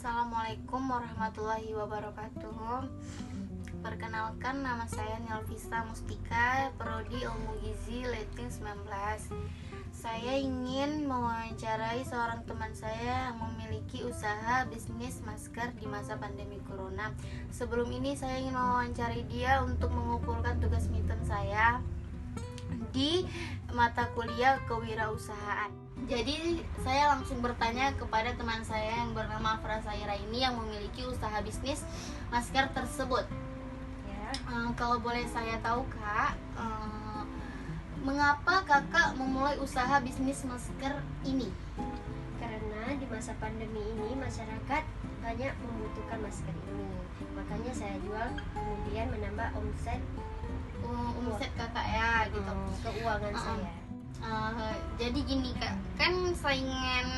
Assalamualaikum warahmatullahi wabarakatuh. Perkenalkan, nama saya Nilvisa Mustika, Prodi Ilmu Gizi Leting 19. Saya ingin mewawancarai seorang teman saya yang memiliki usaha bisnis masker di masa pandemi corona. Sebelum ini saya ingin mewawancarai dia untuk mengumpulkan tugas midterm saya di mata kuliah kewirausahaan. Jadi saya langsung bertanya kepada teman saya yang bernama Afra Saira ini yang memiliki usaha bisnis masker tersebut. Ya. Kalau boleh saya tahu Kak, mengapa Kakak memulai usaha bisnis masker ini? Karena di masa pandemi ini masyarakat banyak membutuhkan masker ini, makanya saya jual, kemudian menambah omset Kakak ya gitu. Keuangan saya. Jadi gini Kak, kan saingan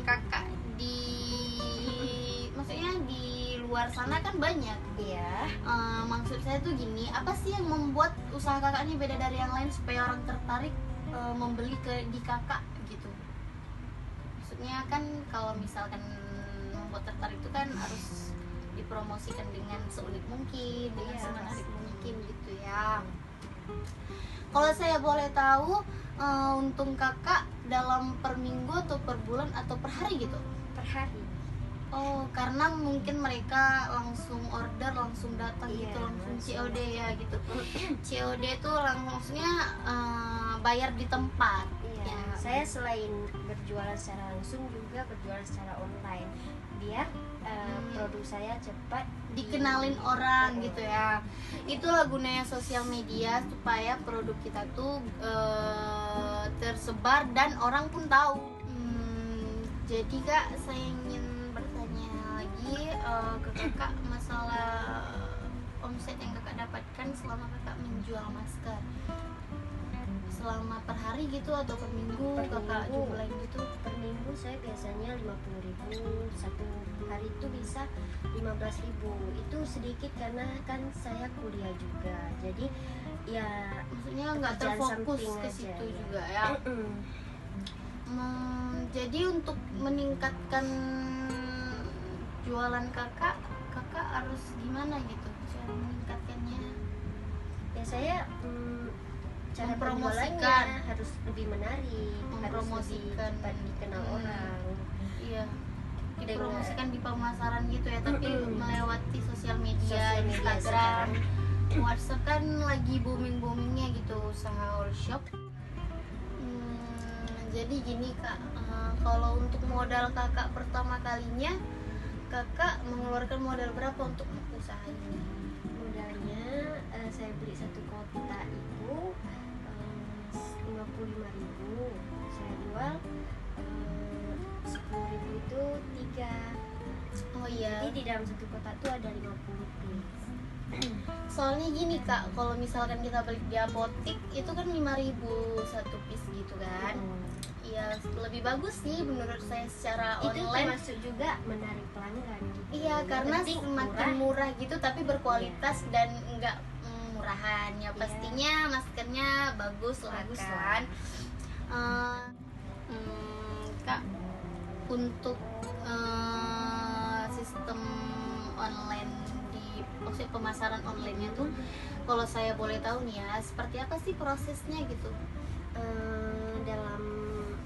Kakak maksudnya di luar sana kan banyak. Iya. Maksud saya tuh gini, apa sih yang membuat usaha Kakak ini beda dari yang lain supaya orang tertarik membeli di Kakak gitu? Maksudnya kan kalau misalkan membuat tertarik itu kan harus dipromosikan dengan seunik mungkin, dengan semenarik mungkin gitu ya. Kalau saya boleh tahu, untung Kakak dalam per minggu atau per bulan atau per hari gitu? Per hari. Oh, karena mungkin mereka langsung order, langsung datang Iya, gitu, langsung langsung. COD ya gitu. COD itu maksudnya bayar di tempat. Iya. Ya. Saya selain berjualan secara langsung juga berjualan secara online, biar produk saya cepat Dikenalin orang gitu ya. Itulah gunanya sosial media, supaya produk kita tuh tersebar dan orang pun tahu. Jadi Kak, saya ingin bertanya lagi ke Kakak masalah omset yang Kakak dapatkan selama Kakak menjual masker. Selama per hari gitu atau per minggu Kakak jualan gitu? Per minggu saya biasanya 50.000, satu hari itu bisa 15.000. Itu sedikit karena kan saya kuliah juga, jadi ya Maksudnya nggak pekerjaan terfokus samping ke aja, situ ya. juga ya. Jadi untuk meningkatkan jualan kakak harus gimana gitu cara meningkatkannya? Ya saya cara Mempromosikan. penjualannya harus lebih menarik, Mempromosikan. harus lebih cepat dikenal orang. Iya, dipromosikan di pemasaran gitu ya, tapi melewati sosial media, Sosial media Instagram, sekarang. WhatsApp kan lagi boomingnya gitu usaha all shop. Jadi gini Kak, kalau untuk modal Kakak pertama kalinya, Kakak mengeluarkan modal berapa untuk usaha ini? Modalnya saya beli satu kotak itu 55.000, saya jual 10.000 itu 3. Oh iya. Jadi di dalam satu kotak itu ada 50 piece. Soalnya gini Kak, kalau misalkan kita beli di apotik itu kan 5.000 satu piece gitu kan. Iya, lebih bagus sih menurut saya secara Itu online. termasuk juga menarik pelanggan gitu. Iya, Yang karena penting semakin murah gitu tapi berkualitas dan enggak murahan. Ya Iya. pastinya maskernya bagus lah Bagus kan. Kak, untuk sistem online maksudnya pemasaran online-nya tuh, kalau saya boleh tahu nih ya, seperti apa sih prosesnya gitu? Dalam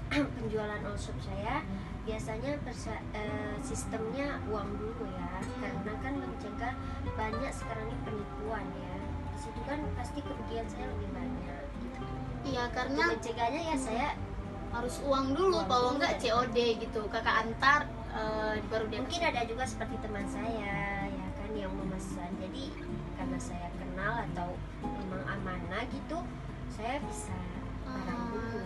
penjualan all shop saya biasanya sistemnya uang dulu ya, karena kan mencegah banyak sekarang ini penipuan ya. Di situ kan pasti kerugian saya lebih banyak gitu. Iya, karena Untuk mencegahnya ya saya harus uang dulu, kalau enggak COD gitu, kakak antar baru dia mungkin ada juga seperti teman saya ya kan yang memesan, jadi karena saya kenal atau memang amanah gitu, saya bisa barang dulu.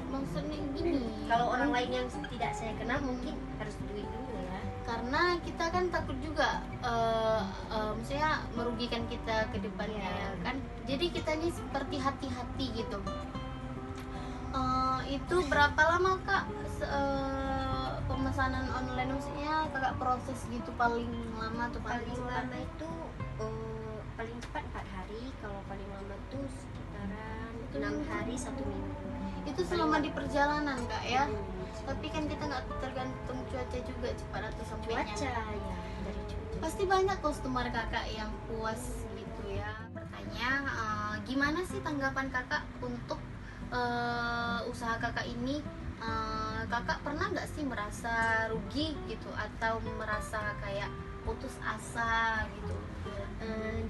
Maksudnya gini, Kalau orang lain yang tidak saya kenal mungkin harus duit dulu ya. karena kita kan takut juga maksudnya merugikan kita ke depannya ya kan, jadi kita ini seperti hati-hati gitu. Itu berapa lama Kak pemesanan online, maksudnya kakak proses gitu paling lama atau paling Paling cepat? lama itu paling cepat 4 hari, kalau paling lama itu sekitaran 6 hari 1 minggu. Itu selama di perjalanan Kak ya. Tapi kan kita nggak tergantung cuaca juga cepat atau sampainya. Cuaca ya, dari cuaca. Pasti banyak customer kakak yang puas gitu ya. Bertanya, gimana sih tanggapan kakak untuk usaha kakak ini? Kakak pernah nggak sih merasa rugi gitu atau merasa kayak putus asa gitu?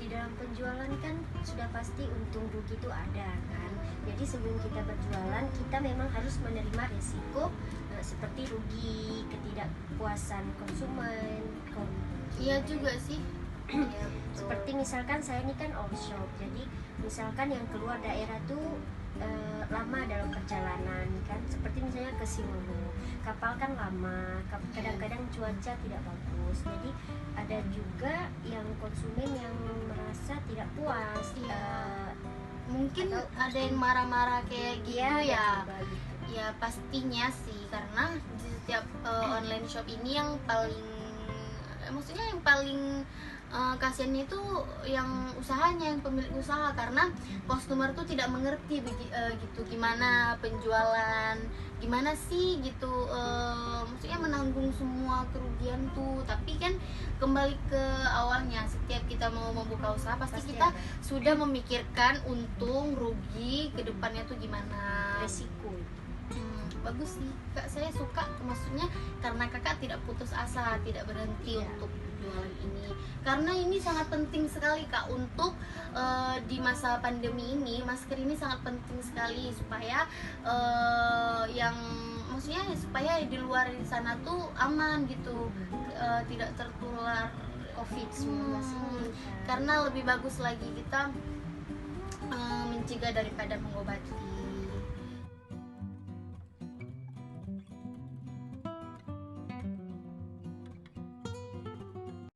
Di dalam penjualan kan sudah pasti untung rugi itu ada kan. Jadi sebelum kita berjualan kita memang harus menerima resiko seperti rugi, ketidakpuasan konsumen. Iya juga sih. Iya, betul. Seperti misalkan saya ini kan all shop, jadi misalkan yang keluar daerah tuh lama dalam perjalanan kan, seperti misalnya ke Simolu, kapal kan lama, kadang-kadang cuaca tidak bagus, jadi ada juga yang konsumen yang merasa tidak puas. Mungkin atau- ada yang marah-marah kayak gitu Iya, ya. ada juga gitu. Ya pastinya sih, karena di setiap online shop ini yang paling maksudnya yang paling kasihan itu yang usahanya, yang pemilik usaha, karena customer tuh tidak mengerti gitu gimana penjualan, gimana sih gitu, maksudnya menanggung semua kerugian tuh. Tapi kan kembali ke awalnya, setiap kita mau membuka usaha pasti Pasti kita ada sudah memikirkan untung rugi ke depannya tuh gimana. resiko. Bagus sih kak, saya suka, maksudnya karena kakak tidak putus asa, tidak berhenti Iya. untuk jualan ini, karena ini sangat penting sekali kak untuk di masa pandemi ini. Masker ini sangat penting sekali supaya yang maksudnya supaya di luar di sana tuh aman gitu, tidak tertular COVID-19 ini kan. karena lebih bagus lagi kita mencegah daripada mengobati.